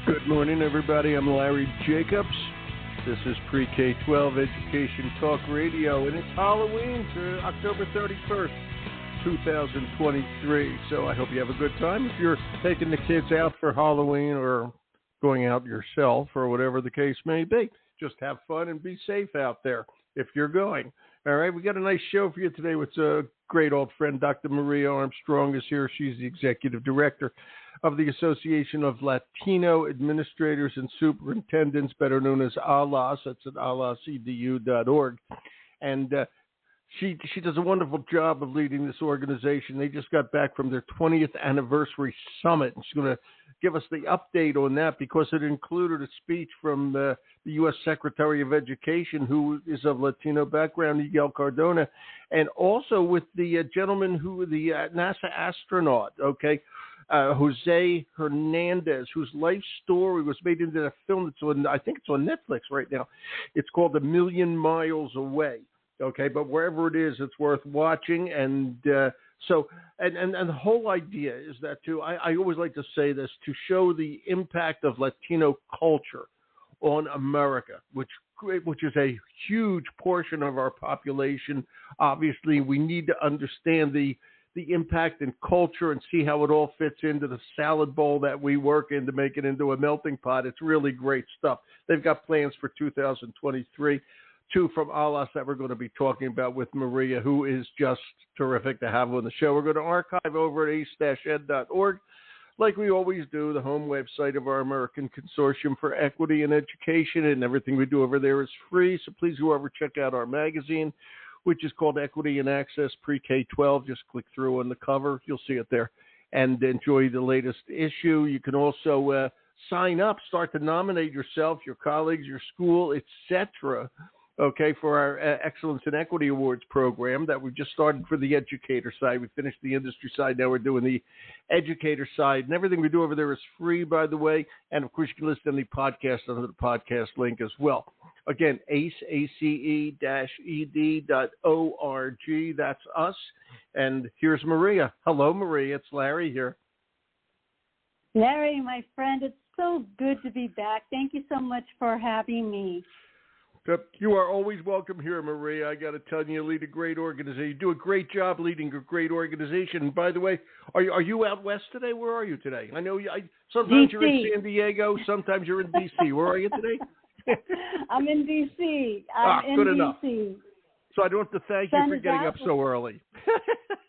Good morning, everybody. I'm Larry Jacobs. This is Pre-K-12 Education Talk Radio, and it's Halloween to October 31st, 2023. So I hope you have a good time. If you're taking the kids out for Halloween or going out yourself or whatever the case may be, just have fun and be safe out there if you're going. All right, we got a nice show for you today with a great old friend, Dr. Maria Armstrong is here. She's the executive director of the Association of Latino Administrators and Superintendents, better known as ALAS. That's at alasCDU.org. And she does a wonderful job of leading this organization. They just got back from their 20th anniversary summit, and she's going to give us the update on that because it included a speech from the U.S. Secretary of Education, who is of Latino background, Miguel Cardona, and also with the gentleman who, the NASA astronaut, Jose Hernandez, whose life story was made into a film that's on, I think it's on Netflix right now. It's called A Million Miles Away. Okay, but wherever it is, it's worth watching. And so the whole idea is that, too, I always like to say this, to show the impact of Latino culture on America, which is a huge portion of our population. Obviously, we need to understand the impact and culture and see how it all fits into the salad bowl that we work in to make it into a melting pot. It's really great stuff. They've got plans for 2023. Two from ALAS that we're going to be talking about with Maria, who is just terrific to have on the show. We're going to archive over at ace-ed.org, like we always do, the home website of our American Consortium for Equity and Education, and everything we do over there is free. So please go over, check out our magazine, which is called Equity and Access Pre-K-12. Just click through on the cover. You'll see it there, and enjoy the latest issue. You can also sign up, start to nominate yourself, your colleagues, your school, etc., for our Excellence in Equity Awards program that we just started for the educator side. We finished the industry side. Now we're doing the educator side. And everything we do over there is free, by the way. And, of course, you can listen to the podcast under the podcast link as well. Again, ace-ed.org. That's us. And here's Maria. Hello, Maria. It's Larry here. Larry, my friend, it's so good to be back. Thank you so much for having me. You are always welcome here, Maria. I got to tell you, you lead a great organization. You do a great job leading a great organization. And by the way, are you out west today? Where are you today? I know sometimes you're in San Diego, sometimes you're in D.C. Where are you today? I'm in D.C. Good enough. So I don't have to thank you for getting up so early.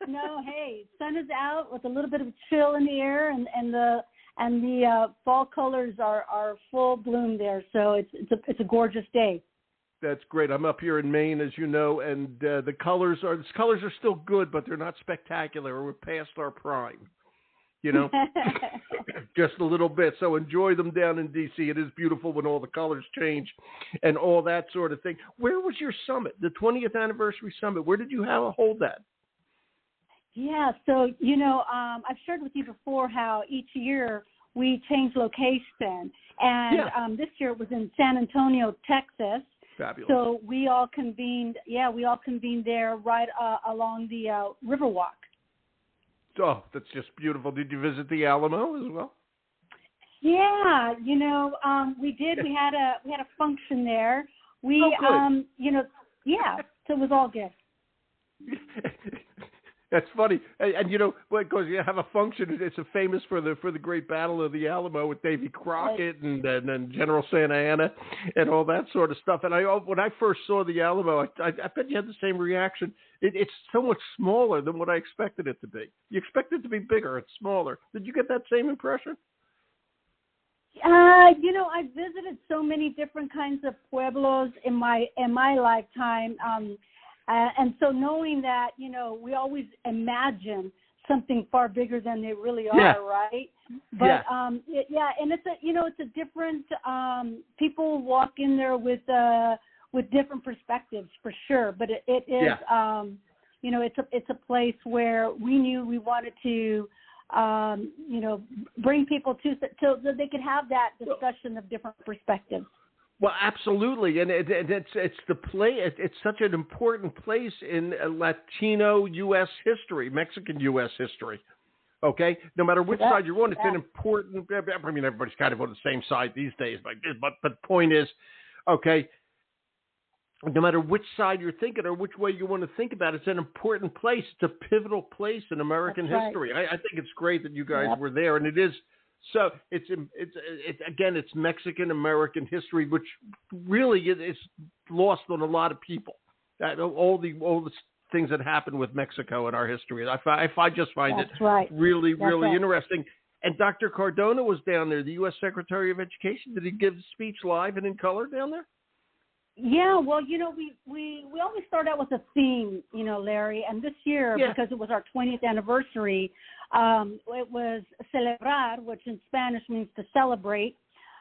No, hey, sun is out with a little bit of chill in the air, and the fall colors are full bloom there. So it's a gorgeous day. That's great. I'm up here in Maine, as you know, and the colors are still good, but they're not spectacular. We're past our prime, just a little bit. So enjoy them down in D.C. It is beautiful when all the colors change and all that sort of thing. Where was your summit, the 20th anniversary summit? Where did you hold that? Yeah, so, I've shared with you before how each year we change location. And this year it was in San Antonio, Texas. Fabulous. So we all convened there right along the Riverwalk. Oh, that's just beautiful. Did you visit the Alamo as well? Yeah, we did. We had a function there. So it was all good. That's funny, and because you have a function, it's famous for the great Battle of the Alamo with Davy Crockett and General Santa Anna and all that sort of stuff. And when I first saw the Alamo, I bet you had the same reaction. It's so much smaller than what I expected it to be. You expect it to be bigger; it's smaller. Did you get that same impression? I visited so many different kinds of pueblos in my lifetime. And so knowing that, we always imagine something far bigger than they really are, right? But, and it's a different, people walk in there with different perspectives for sure. But it is, it's a place where we knew we wanted to, bring people to so they could have that discussion of different perspectives. Well, absolutely, and it's the play. It's such an important place in Latino U.S. history, Mexican U.S. history. Okay, no matter which Yeah. side you're on, it's Yeah. an important. I mean, everybody's kind of on the same side these days, but the point is, okay, no matter which side you're thinking or which way you want to think about it, it's an important place. It's a pivotal place in American That's right. history. I think it's great that you guys Yep. were there, and it is. So it's again, it's Mexican American history, which really is lost on a lot of people. All the things that happened with Mexico in our history. I just find That's it right. really, That's really right. interesting. And Dr. Cardona was down there, the U.S. Secretary of Education. Did he give the speech live and in color down there? Yeah, well, we always start out with a theme, Larry, and this year, because it was our 20th anniversary, it was celebrar, which in Spanish means to celebrate,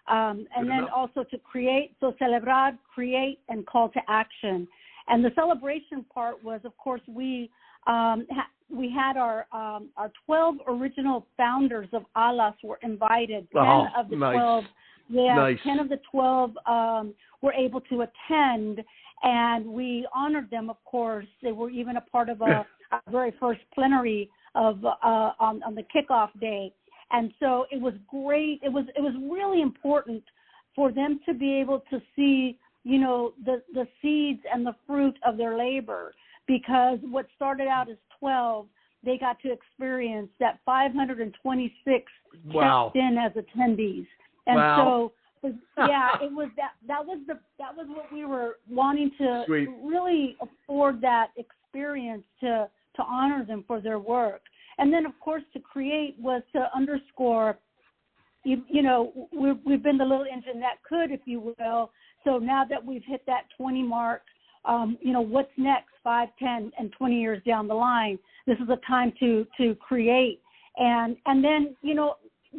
and then also to create. So celebrar, create, and call to action. And the celebration part was, of course, we had our 12 original founders of ALAS were invited. 10 of the 12. Yeah, nice. 10 of the 12 were able to attend, and we honored them, of course. They were even a part of our very first plenary of on the kickoff day. And so it was great. It was really important for them to be able to see, the seeds and the fruit of their labor, because what started out as 12, they got to experience that 526 checked in as attendees. And so, yeah, it was that was what we were wanting to really afford, that experience to honor them for their work. And then, of course, to create was to underscore, we've been the little engine that could, if you will. So now that we've hit that 20 mark, what's next 5, 10, and 20 years down the line? This is a time to create. And then,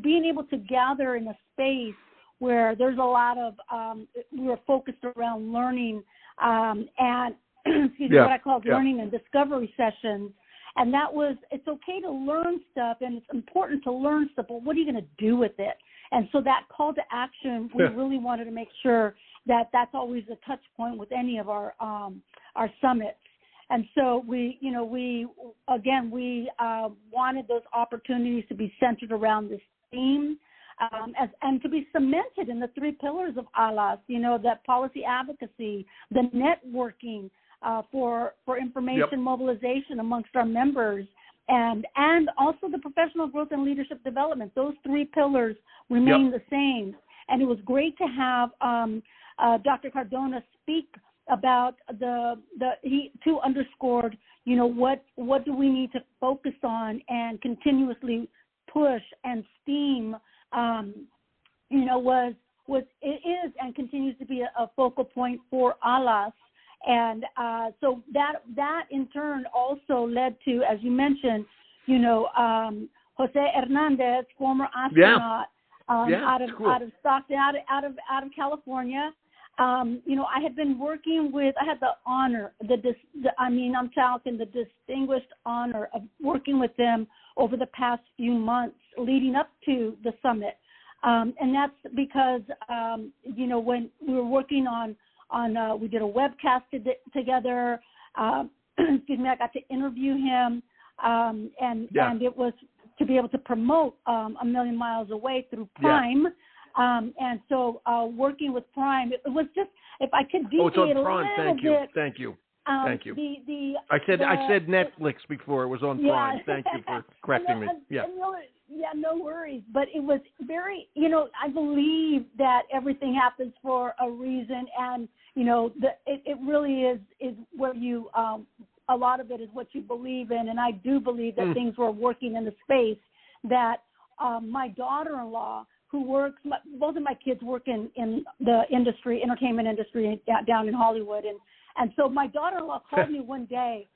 being able to gather in a space where there's a lot of, we were focused around learning and, what I call learning and discovery sessions. And that was, it's okay to learn stuff, and it's important to learn stuff, but what are you going to do with it? And so that call to action, we really wanted to make sure that that's always a touch point with any of our summits. And so we wanted those opportunities to be centered around this theme, and to be cemented in the 3 pillars of ALAS, that policy advocacy, the networking for information mobilization amongst our members, and also the professional growth and leadership development. Those 3 pillars remain the same. And it was great to have Dr. Cardona speak about he too underscored, what do we need to focus on and continuously push and steam, it is and continues to be a focal point for ALAS. And so that in turn also led to, as you mentioned, Jose Hernandez, former astronaut, out of Stockton, out of California. I had been working with, I had the honor, I'm talking the distinguished honor of working with them over the past few months leading up to the summit. And that's because, when we were working on we did a webcast together, I got to interview him, and it was to be able to promote A Million Miles Away through Prime. And so working with Prime, it was just, if I could deviate it's on Prime. Thank you. Thank you. I said Netflix before. It was on Prime. Thank you for correcting me. No worries. But it was very, I believe that everything happens for a reason, and it really is where you a lot of it is what you believe in, and I do believe that things were working in the space that my daughter-in-law, who works, both of my kids work in the entertainment industry down in Hollywood, and so my daughter-in-law called me one day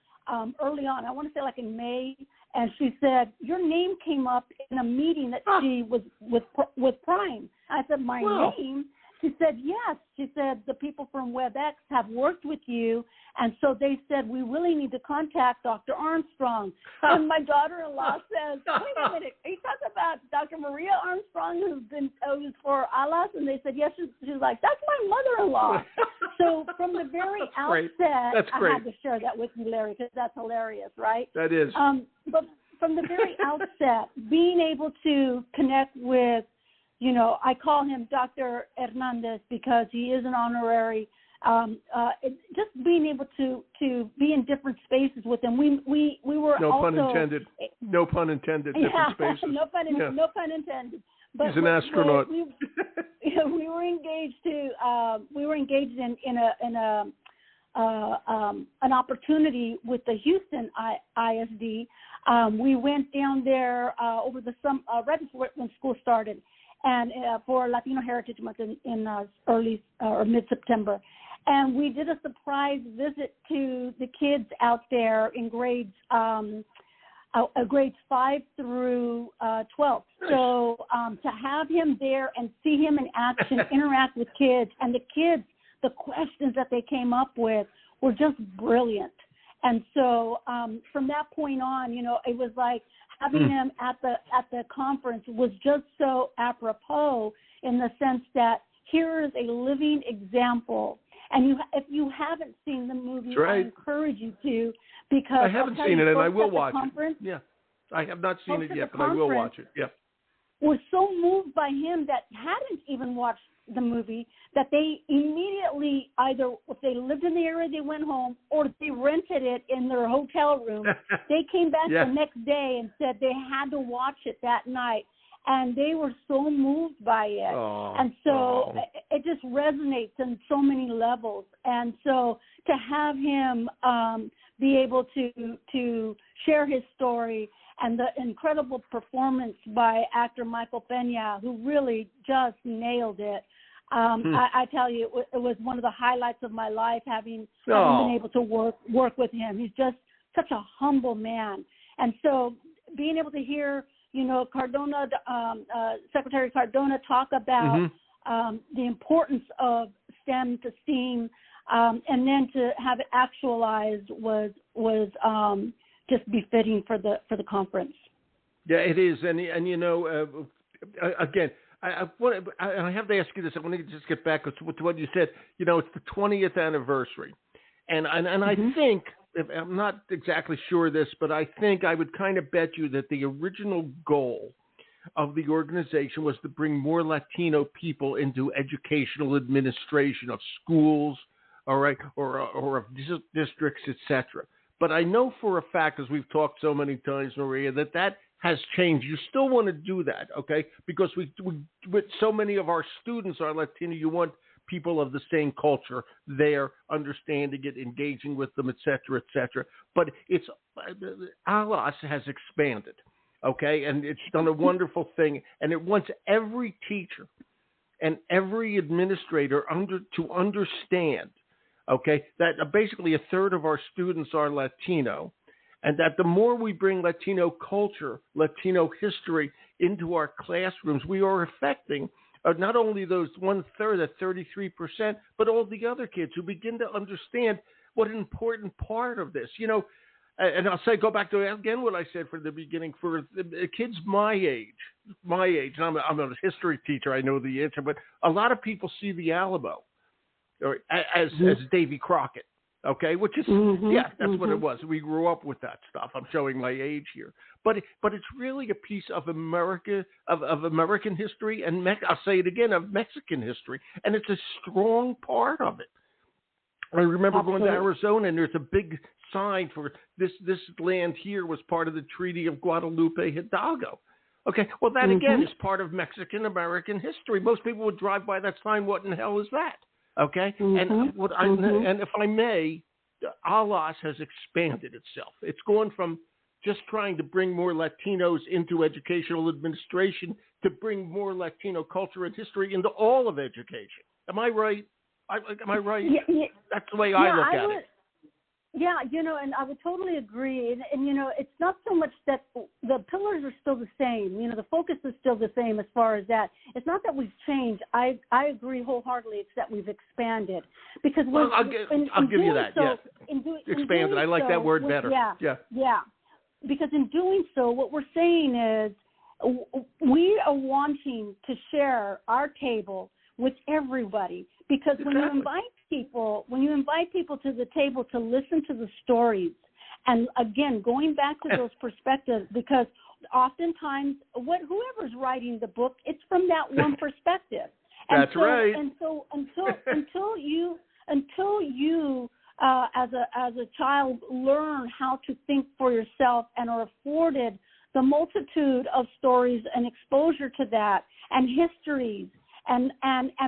early on, I want to say like in May, and she said, your name came up in a meeting that she was with Prime. I said, my name? She said, yes. She said, the people from WebEx have worked with you, and so they said, we really need to contact Dr. Armstrong. And my daughter-in-law says, wait a minute, are you talking about Dr. Maria Armstrong, who's for ALAS? And they said, yes. She's like, that's my mother-in-law. So from the very outset, I had to share that with you, Larry, because that's hilarious, right? That is. But from the very outset, being able to connect with, I call him Dr. Hernandez because he is an honorary. Just being able to be in different spaces with him. We were no also, pun intended. No pun intended. Different spaces. No pun intended. But he's an astronaut. We were engaged in an opportunity with the Houston ISD. We went down there over the right before when school started, and for Latino Heritage Month in early or mid-September. And we did a surprise visit to the kids out there in grades 5 through 12. So to have him there and see him in action, interact with kids, and the questions that they came up with were just brilliant. And so from that point on, it was like having him at the conference was just so apropos in the sense that here is a living example. And if you haven't seen the movie, I encourage you to, because I haven't seen it, and I will watch it. Yeah, I have not seen it yet, but I will watch it. Yeah, was so moved by him that hadn't even watched the movie that they immediately either if they lived in the area they went home or they rented it in their hotel room. They came back the next day and said they had to watch it that night. And they were so moved by it. And so it just resonates on so many levels. And so to have him be able to share his story and the incredible performance by actor Michael Peña, who really just nailed it. I tell you, it was one of the highlights of my life having been able to work with him. He's just such a humble man. And so being able to hear Cardona, Secretary Cardona talk about the importance of STEM to STEAM, and then to have it actualized was just befitting for the conference. Yeah, it is, and again, I have to ask you this. I want to just get back to what you said. It's the 20th anniversary, and I think. I'm not exactly sure of this, but I think I would kind of bet you that the original goal of the organization was to bring more Latino people into educational administration of schools, all right, or of districts, etc. But I know for a fact, as we've talked so many times, Maria, that has changed. You still want to do that, okay? Because we with so many of our students are Latino, you want people of the same culture there, understanding it, engaging with them, et cetera, et cetera. But it's ALAS has expanded, okay? And it's done a wonderful thing. And it wants every teacher and every administrator to understand, okay, that basically a third of our students are Latino, and that the more we bring Latino culture, Latino history into our classrooms, we are affecting not only those 1/3, that 33%, but all the other kids who begin to understand what an important part of this, and I'll go back to again what I said from the beginning, for the kids my age, and I'm a history teacher, I know the answer, but a lot of people see the Alamo as Davy Crockett. Okay, which is that's what it was. We grew up with that stuff. I'm showing my age here, but it's really a piece of America, of American history, and I'll say it again, of Mexican history, and it's a strong part of it. I remember going to Arizona, and there's a big sign for this land here was part of the Treaty of Guadalupe Hidalgo. Okay, well that again is part of Mexican American history. Most people would drive by that sign. What in the hell is that? Okay, and if I may, ALAS has expanded itself. It's gone from just trying to bring more Latinos into educational administration to bring more Latino culture and history into all of education. Am I right? Am I right? Yeah. That's the way I look at it. Yeah, and I would totally agree. And it's not so much that the pillars are still the same. The focus is still the same as far as that. It's not that we've changed. I agree wholeheartedly. It's that we've expanded. Because I'll give you that. So, yes. Expanded. I like that word better. Yeah. Because in doing so, what we're saying is we are wanting to share our table with everybody. Because when you invite people to the table to listen to the stories And again, going back to those perspectives, because oftentimes whoever's writing the book, it's from that one perspective. That's right. And so until you as a child learn how to think for yourself and are afforded the multitude of stories and exposure to that and histories and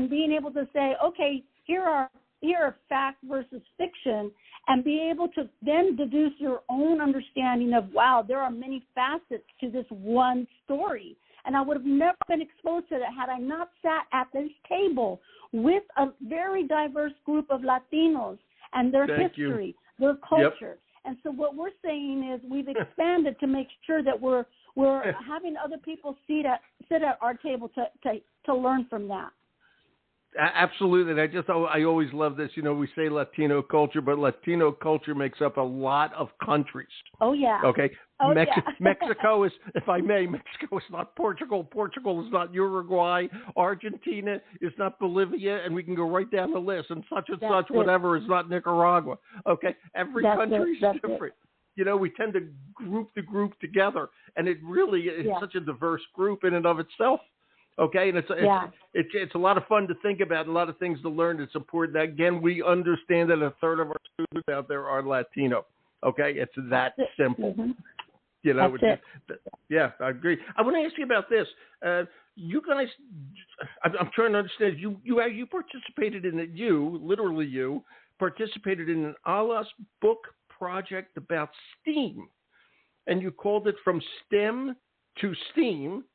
being able to say, okay, here are fact versus fiction, and be able to then deduce your own understanding of, wow, there are many facets to this one story. And I would have never been exposed to that had I not sat at this table with a very diverse group of Latinos and their history, their culture. Yep. And so what we're saying is we've expanded to make sure that we're having other people sit at our table to learn from that. Absolutely. And I always love this. You know, we say Latino culture, but Latino culture makes up a lot of countries. Oh, yeah. Okay. Oh, Mexico is, if I may, Mexico is not Portugal. Portugal is not Uruguay. Argentina is not Bolivia. And we can go right down the list. And such, whatever, is not Nicaragua. Okay. Every country is different. You know, we tend to group the group together. And it really is such a diverse group in and of itself. Okay, and it's a lot of fun to think about, and a lot of things to learn. It's important that, again, we understand that a third of our students out there are Latino. Okay, it's that simple. Mm-hmm. You know, yeah, I agree. I want to ask you about this. You guys, I'm trying to understand. You participated in it. You participated in an ALAS book project about STEAM, and you called it From STEM to STEAM.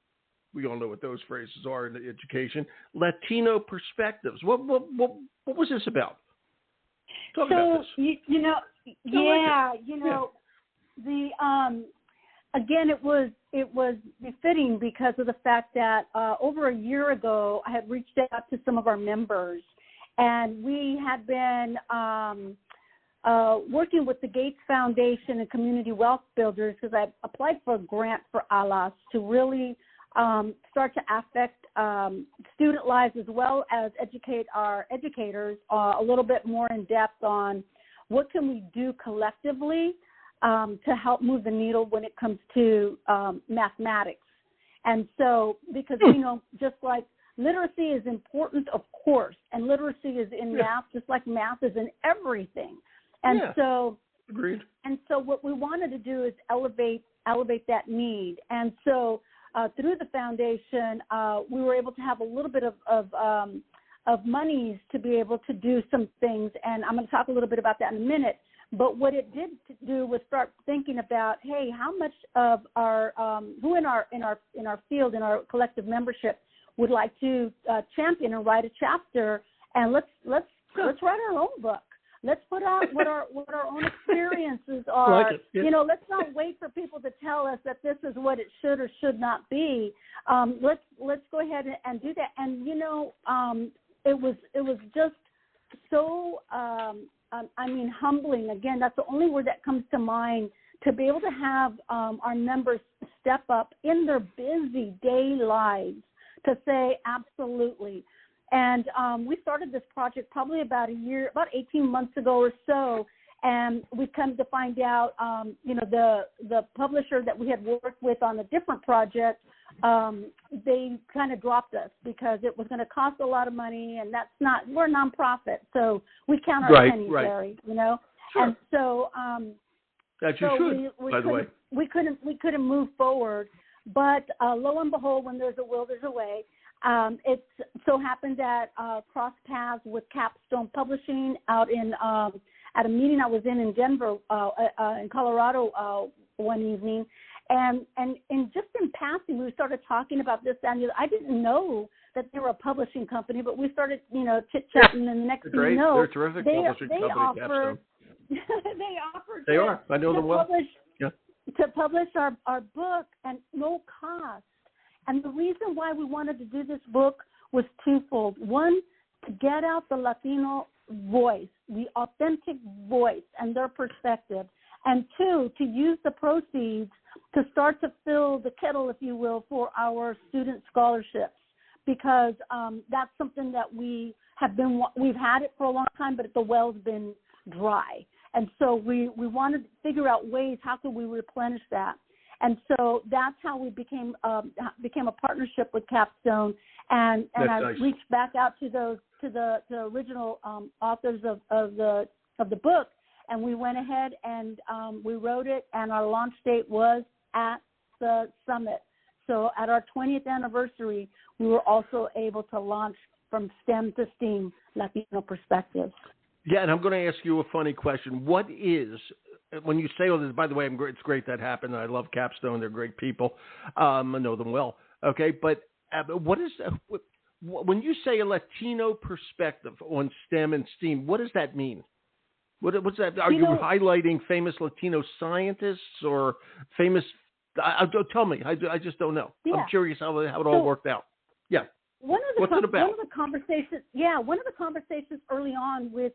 We all know what those phrases are in education. Latino perspectives. What was this about? Talk about this. Again, it was befitting because of the fact that over a year ago I had reached out to some of our members, and we had been working with the Gates Foundation and Community Wealth Builders, because I applied for a grant for ALAS to really start to affect student lives, as well as educate our educators a little bit more in depth on what can we do collectively to help move the needle when it comes to mathematics. And so, because, just like literacy is important, of course, and literacy is in math, just like math is in everything. And so, agreed. And so what we wanted to do is elevate that need. And so, through the foundation, we were able to have a little bit of monies to be able to do some things, and I'm going to talk a little bit about that in a minute. But what it did do was start thinking about, hey, how much of our who in our field, in our collective membership, would like to champion and write a chapter, and let's write our own book. Let's put out what our own experiences are. Like it, yeah. Let's not wait for people to tell us that this is what it should or should not be. Let's go ahead and do that. And it was just so humbling. Again, that's the only word that comes to mind, to be able to have our members step up in their busy day lives to say absolutely. And we started this project probably about 18 months ago or so, and we've come to find out, the publisher that we had worked with on a different project, they kind of dropped us because it was going to cost a lot of money, and we're a nonprofit, so we count our pennies, Larry, Sure. And so, by the way, we couldn't move forward, but lo and behold, when there's a will, there's a way. It so happened that crossed paths with Capstone Publishing out in at a meeting I was in Denver, in Colorado, one evening, and just in passing, we started talking about this. And I didn't know that they were a publishing company, but we started, chit-chatting, and the next thing you know, they're a terrific publishing company, Capstone. They offered. They are. I know them well. To publish our book at no cost. And the reason why we wanted to do this book was twofold. One, to get out the Latino voice, the authentic voice and their perspective. And two, to use the proceeds to start to fill the kettle, if you will, for our student scholarships. Because that's something that we've had it for a long time, but the well's been dry. And so we wanted to figure out ways, how could we replenish that? And so that's how we became a partnership with Capstone, and I reached back out to the original authors of the book, and we went ahead and we wrote it, and our launch date was at the summit. So at our 20th anniversary, we were also able to launch From STEM to STEAM, Latino Perspectives. Yeah, and I'm going to ask you a funny question. What is, when you say all this, by the way, it's great that happened. I love Capstone. They're great people. I know them well. Okay, but what is, when you say a Latino perspective on STEM and STEAM, what does that mean? What's that? Are you highlighting famous Latino scientists or famous, tell me. I just don't know. Yeah. I'm curious how it all worked out. Yeah. What's it about? One of the conversations early on with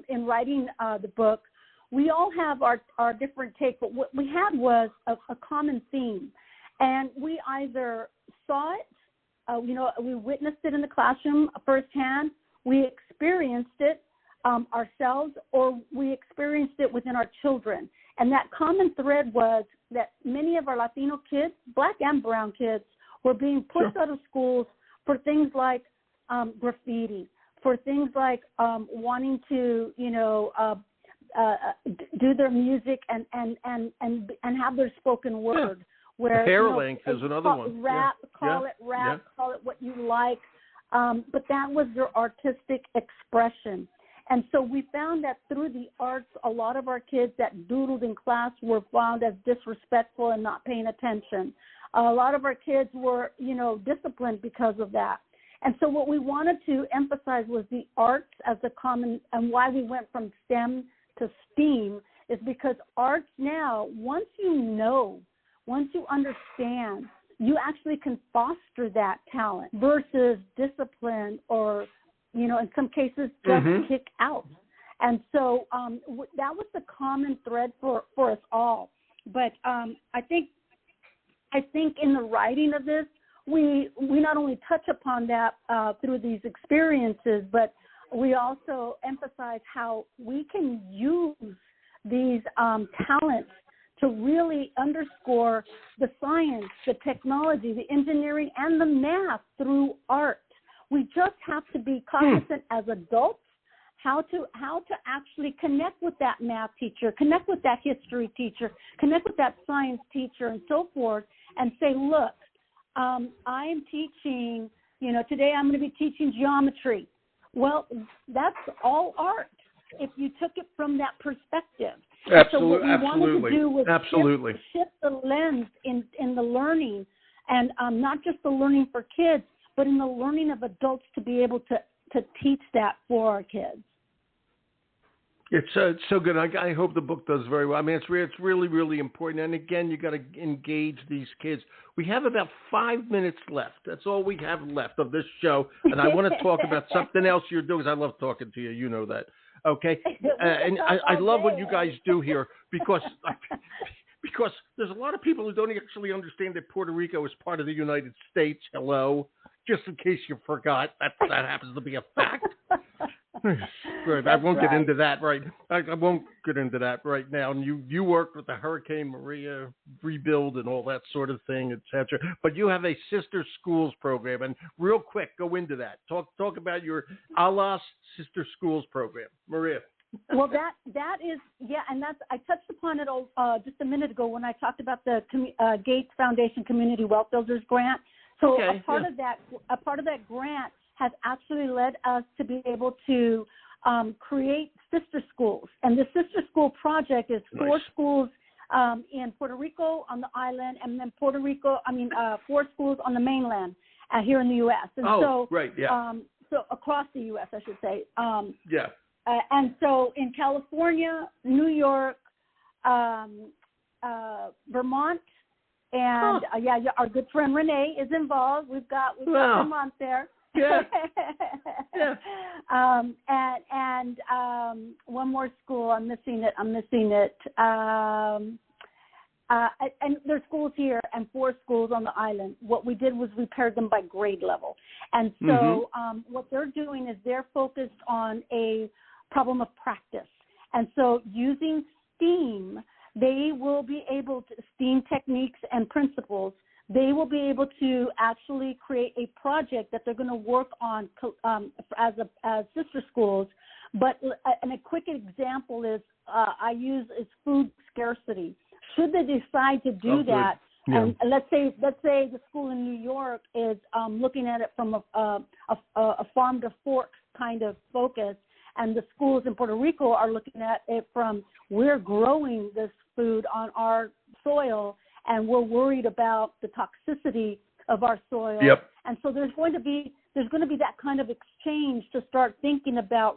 in writing the book, we all have our different take, but what we had was a common theme, and we either saw it, we witnessed it in the classroom firsthand, we experienced it ourselves, or we experienced it within our children. And that common thread was that many of our Latino kids, Black and brown kids, were being pushed out of schools for things like graffiti, for things like wanting to, do their music and have their spoken word. Yeah. Where hair length is another one. Call it what you like, but that was their artistic expression. And so we found that through the arts, a lot of our kids that doodled in class were found as disrespectful and not paying attention. A lot of our kids were, disciplined because of that. And so what we wanted to emphasize was the arts as a common, and why we went from STEM to STEAM is because arts now, once you understand, you actually can foster that talent versus discipline or, in some cases, just kick out. And so that was the common thread for us all. But I think in the writing of this, we not only touch upon that through these experiences, but we also emphasize how we can use these talents to really underscore the science, the technology, the engineering, and the math through art. We just have to be cognizant as adults how to actually connect with that math teacher, connect with that history teacher, connect with that science teacher, and so forth, and say, look, I am teaching, today I'm going to be teaching geometry. Well, that's all art if you took it from that perspective. Absolutely. So what we wanted to do was shift the lens in the learning, and not just the learning for kids, but in the learning of adults to be able to teach that for our kids. It's so good. I hope the book does very well. I mean, it's really, really important. And again, you got to engage these kids. We have about 5 minutes left. That's all we have left of this show. And I want to talk about something else you're doing. I love talking to you. You know that. Okay. And I love what you guys do here because there's a lot of people who don't actually understand that Puerto Rico is part of the United States. Hello. Just in case you forgot, that happens to be a fact. Good. I won't get into that right. I won't get into that right now. And you worked with the Hurricane Maria rebuild and all that sort of thing, etc. But you have a sister schools program, and real quick, go into that. Talk about your ALAS sister schools program, Maria. Well, that is and that's I touched upon it just a minute ago when I talked about the Gates Foundation Community Wealth Builders Grant. So a part of that grant has actually led us to be able to create sister schools. And the sister school project is 4 schools in Puerto Rico on the island, and then 4 schools on the mainland here in the U.S. And so across the U.S., I should say. And so in California, New York, Vermont, and our good friend Renee is involved. We've got Vermont there. Yeah. And one more school. I'm missing it. And there's schools here and 4 schools on the island. What we did was we paired them by grade level. And so what they're doing is they're focused on a problem of practice. And so using STEAM, they will be able to, STEAM techniques and principles, they will be able to actually create a project that they're going to work on as sister schools. But and a quick example is I use is food scarcity. Should they decide to do that, and let's say the school in New York is looking at it from a farm to fork kind of focus, and the schools in Puerto Rico are looking at it from we're growing this food on our soil, and we're worried about the toxicity of our soil. Yep. And so there's going to be that kind of exchange to start thinking about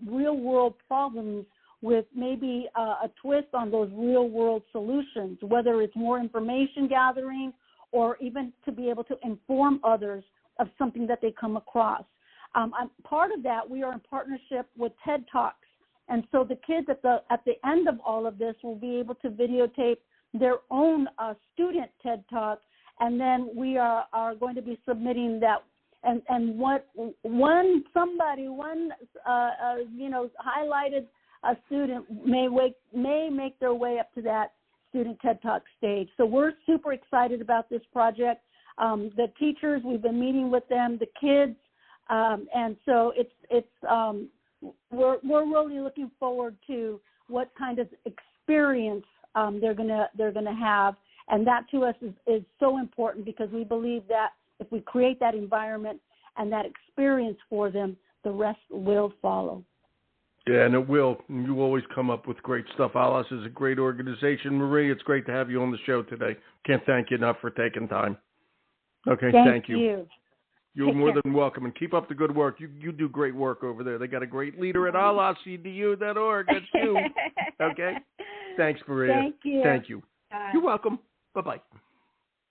real world problems with maybe a twist on those real world solutions, whether it's more information gathering or even to be able to inform others of something that they come across. Part of that, we are in partnership with TED Talks. And so the kids at the end of all of this will be able to videotape their own student TED Talk, and then we are going to be submitting that. And what highlighted a student may make their way up to that student TED Talk stage. So we're super excited about this project. The teachers, we've been meeting with them, the kids, and so we're really looking forward to what kind of experience they're gonna have, and that to us is so important, because we believe that if we create that environment and that experience for them, the rest will follow. Yeah, and it will. You always come up with great stuff. ALAS is a great organization. Marie, it's great to have you on the show today. Can't thank you enough for taking time. Okay, thank you. You're more than welcome, and keep up the good work. You do great work over there. They got a great leader at alasedu.org. That's you. Okay? Thanks, Maria. Thank you. Thank you. You're welcome. Bye-bye.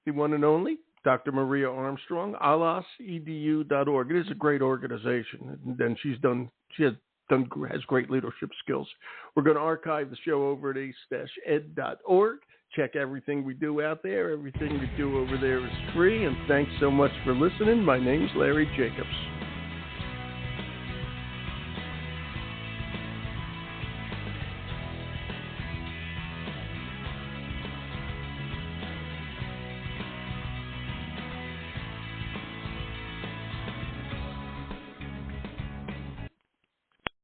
The one and only Dr. Maria Armstrong, alasedu.org. It is a great organization, and has great leadership skills. We're going to archive the show over at ace-ed.org. Check everything we do out there. Everything we do over there is free, and thanks so much for listening. My name's Larry Jacobs.